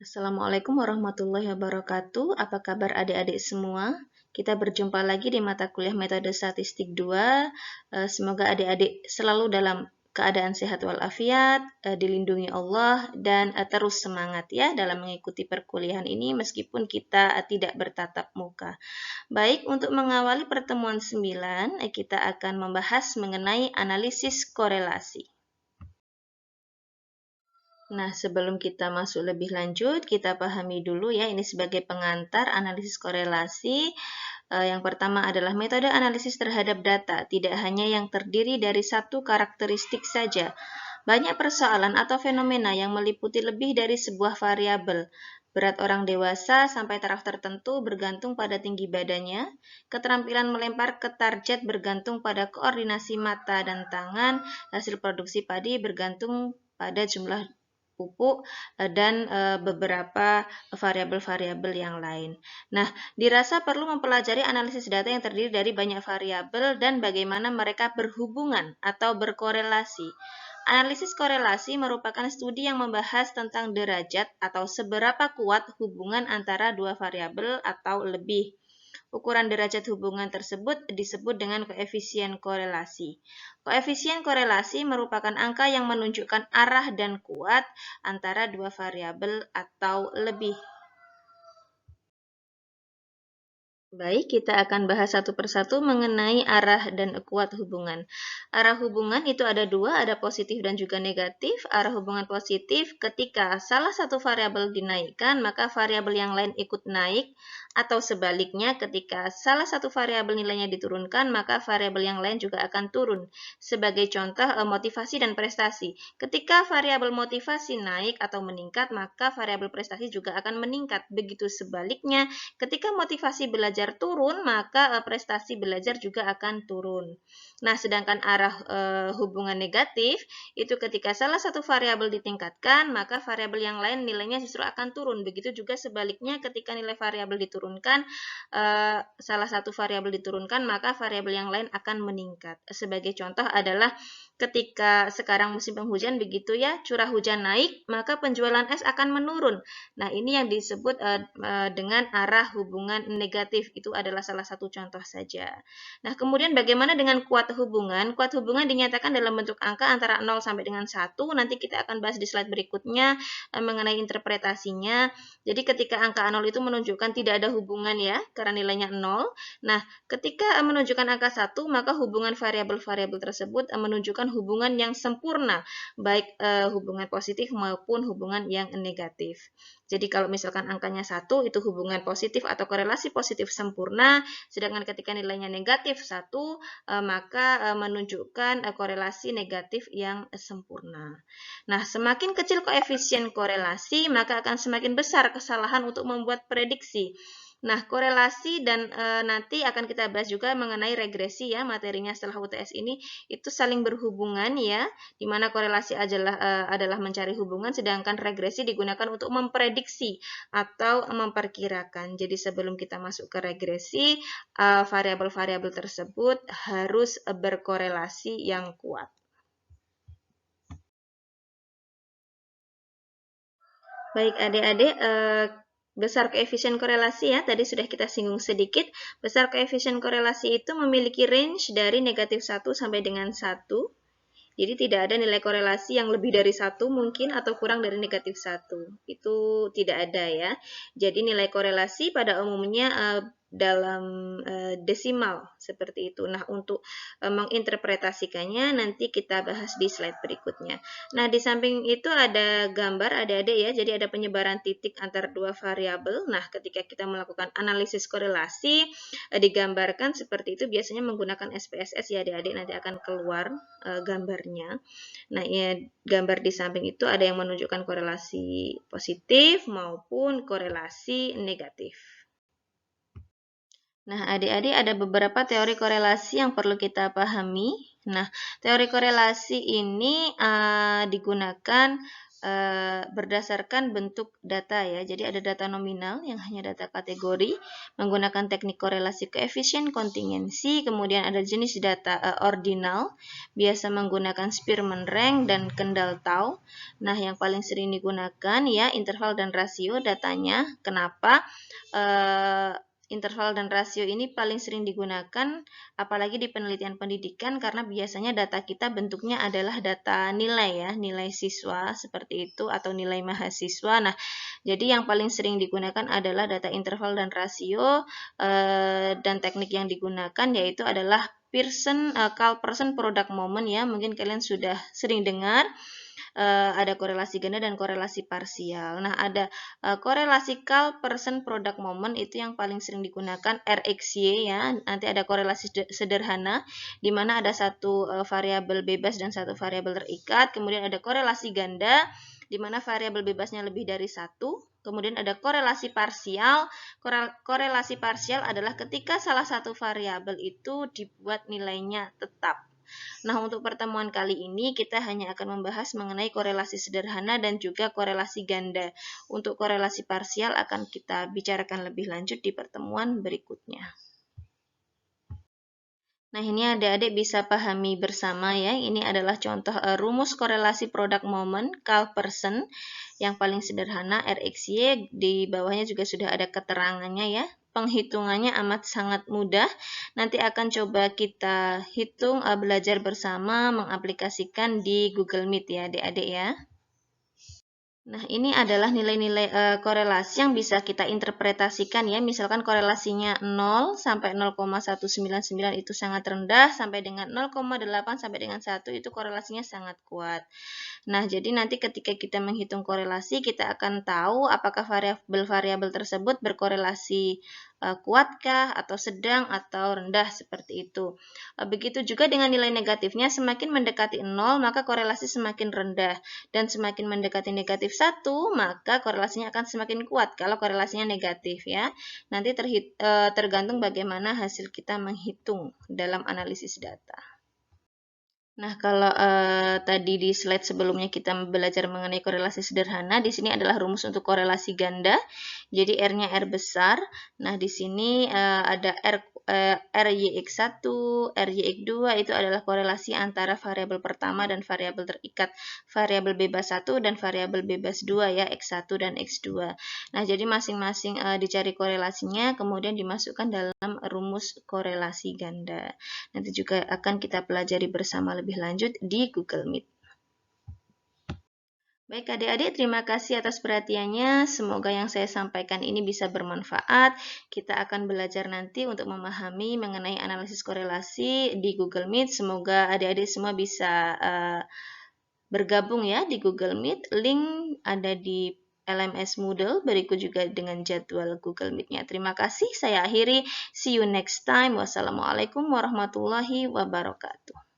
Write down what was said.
Assalamualaikum warahmatullahi wabarakatuh. Apa kabar adik-adik semua? Kita berjumpa lagi di mata kuliah metode statistik 2. Semoga adik-adik selalu dalam keadaan sehat walafiat, dilindungi Allah, dan terus semangat ya dalam mengikuti perkuliahan ini meskipun kita tidak bertatap muka. Baik, untuk mengawali pertemuan 9, kita akan membahas mengenai analisis korelasi. Nah, sebelum kita masuk lebih lanjut, kita pahami dulu ya, ini sebagai pengantar analisis korelasi. Yang pertama adalah metode analisis terhadap data, tidak hanya yang terdiri dari satu karakteristik saja. Banyak persoalan atau fenomena yang meliputi lebih dari sebuah variabel. Berat orang dewasa sampai taraf tertentu bergantung pada tinggi badannya. Keterampilan melempar ke target bergantung pada koordinasi mata dan tangan. Hasil produksi padi bergantung pada jumlah pupuk dan beberapa variabel-variabel yang lain. Nah, dirasa perlu mempelajari analisis data yang terdiri dari banyak variabel dan bagaimana mereka berhubungan atau berkorelasi. Analisis korelasi merupakan studi yang membahas tentang derajat atau seberapa kuat hubungan antara dua variabel atau lebih. Ukuran derajat hubungan tersebut disebut dengan koefisien korelasi. Koefisien korelasi merupakan angka yang menunjukkan arah dan kuat antara dua variabel atau lebih. Baik, kita akan bahas satu persatu mengenai arah dan kuat hubungan. Arah hubungan itu ada dua, ada positif dan juga negatif. Arah hubungan positif ketika salah satu variabel dinaikkan, maka variabel yang lain ikut naik, atau sebaliknya ketika salah satu variabel nilainya diturunkan, maka variabel yang lain juga akan turun. Sebagai contoh, motivasi dan prestasi. Ketika variabel motivasi naik atau meningkat, maka variabel prestasi juga akan meningkat. Begitu sebaliknya, ketika motivasi belajar turun, maka prestasi belajar juga akan turun. Nah, sedangkan arah hubungan negatif itu ketika salah satu variabel ditingkatkan, maka variabel yang lain nilainya justru akan turun. Begitu juga sebaliknya ketika nilai variabel diturunkan, salah satu variabel diturunkan, maka variabel yang lain akan meningkat. Sebagai contoh adalah ketika sekarang musim penghujan begitu ya, curah hujan naik, maka penjualan es akan menurun. Nah, ini yang disebut dengan arah hubungan negatif. Itu adalah salah satu contoh saja. Nah, kemudian bagaimana dengan kuat hubungan? Kuat hubungan dinyatakan dalam bentuk angka antara 0 sampai dengan 1. Nanti kita akan bahas di slide berikutnya mengenai interpretasinya. Jadi ketika angka 0 itu menunjukkan tidak ada hubungan ya, karena nilainya 0. Nah, ketika menunjukkan angka 1, maka hubungan variabel-variabel tersebut menunjukkan hubungan yang sempurna, baik hubungan positif maupun hubungan yang negatif. Jadi kalau misalkan angkanya 1 itu hubungan positif atau korelasi positif sempurna, sedangkan ketika nilainya negatif 1 maka menunjukkan korelasi negatif yang sempurna. Nah, semakin kecil koefisien korelasi, maka akan semakin besar kesalahan untuk membuat prediksi. Nah, korelasi dan nanti akan kita bahas juga mengenai regresi ya, materinya setelah UTS ini itu saling berhubungan ya, di mana korelasi adalah mencari hubungan, sedangkan regresi digunakan untuk memprediksi atau memperkirakan. Jadi sebelum kita masuk ke regresi, variabel-variabel tersebut harus berkorelasi yang kuat. Baik adik-adik, besar koefisien korelasi ya, tadi sudah kita singgung sedikit. Besar koefisien korelasi itu memiliki range dari negatif 1 sampai dengan 1. Jadi tidak ada nilai korelasi yang lebih dari 1 mungkin atau kurang dari negatif 1. Itu tidak ada ya. Jadi nilai korelasi pada umumnya dalam desimal seperti itu. Nah, untuk menginterpretasikannya nanti kita bahas di slide berikutnya. Nah, di samping itu ada gambar adik-adik ya. Jadi ada penyebaran titik antar dua variabel. Nah, ketika kita melakukan analisis korelasi digambarkan seperti itu biasanya menggunakan SPSS ya adik-adik, nanti akan keluar gambarnya. Nah, ya, gambar di samping itu ada yang menunjukkan korelasi positif maupun korelasi negatif. Nah, adik-adik ada beberapa teori korelasi yang perlu kita pahami. Nah, teori korelasi ini digunakan berdasarkan bentuk data ya. Jadi ada data nominal yang hanya data kategori menggunakan teknik korelasi koefisien kontingensi, kemudian ada jenis data ordinal biasa menggunakan Spearman rank dan Kendall tau. Nah, yang paling sering digunakan ya interval dan rasio datanya. Kenapa? Interval dan rasio ini paling sering digunakan apalagi di penelitian pendidikan karena biasanya data kita bentuknya adalah data nilai ya, nilai siswa seperti itu atau nilai mahasiswa. Nah, jadi yang paling sering digunakan adalah data interval dan rasio dan teknik yang digunakan yaitu adalah Carl-Pearson product moment ya. Mungkin kalian sudah sering dengar. Ada korelasi ganda dan korelasi parsial. Nah, ada korelasi Carl-Pearson product moment itu yang paling sering digunakan RxY ya. Nanti ada korelasi sederhana di mana ada satu variabel bebas dan satu variabel terikat. Kemudian ada korelasi ganda di mana variabel bebasnya lebih dari satu. Kemudian ada korelasi parsial. Korelasi parsial adalah ketika salah satu variabel itu dibuat nilainya tetap. Nah, untuk pertemuan kali ini kita hanya akan membahas mengenai korelasi sederhana dan juga korelasi ganda. Untuk korelasi parsial akan kita bicarakan lebih lanjut di pertemuan berikutnya. Nah, ini adik-adik bisa pahami bersama ya. Ini adalah contoh rumus korelasi product moment Carl-Pearson yang paling sederhana RxY. Di bawahnya juga sudah ada keterangannya ya. Penghitungannya amat sangat mudah. Nanti akan coba kita hitung, belajar bersama, mengaplikasikan di Google Meet ya adik-adik ya. Nah, ini adalah nilai-nilai korelasi yang bisa kita interpretasikan ya. Misalkan korelasinya 0 sampai 0,199 itu sangat rendah, sampai dengan 0,8 sampai dengan 1 itu korelasinya sangat kuat. Nah, jadi nanti ketika kita menghitung korelasi, kita akan tahu apakah variabel-variabel tersebut berkorelasi kuatkah, atau sedang, atau rendah, seperti itu. Begitu juga dengan nilai negatifnya, semakin mendekati 0, maka korelasi semakin rendah. Dan semakin mendekati negatif 1, maka korelasinya akan semakin kuat kalau korelasinya negatif ya. Nanti tergantung bagaimana hasil kita menghitung dalam analisis data. Nah, kalau tadi di slide sebelumnya kita belajar mengenai korelasi sederhana, di sini adalah rumus untuk korelasi ganda. Jadi R-nya R besar. Nah, di sini ada RYX1, RYX2 itu adalah korelasi antara variabel pertama dan variabel terikat, variabel bebas 1 dan variabel bebas 2 ya, X1 dan X2. Nah, jadi masing-masing dicari korelasinya, kemudian dimasukkan dalam rumus korelasi ganda. Nanti juga akan kita pelajari bersama lebih lanjut di Google Meet. Baik adik-adik, terima kasih atas perhatiannya. Semoga yang saya sampaikan ini bisa bermanfaat. Kita akan belajar nanti untuk memahami mengenai analisis korelasi di Google Meet. Semoga adik-adik semua bisa bergabung ya di Google Meet. Link ada di LMS Moodle, berikut juga dengan jadwal Google Meet-nya. Terima kasih, saya akhiri. See you next time. Wassalamualaikum warahmatullahi wabarakatuh.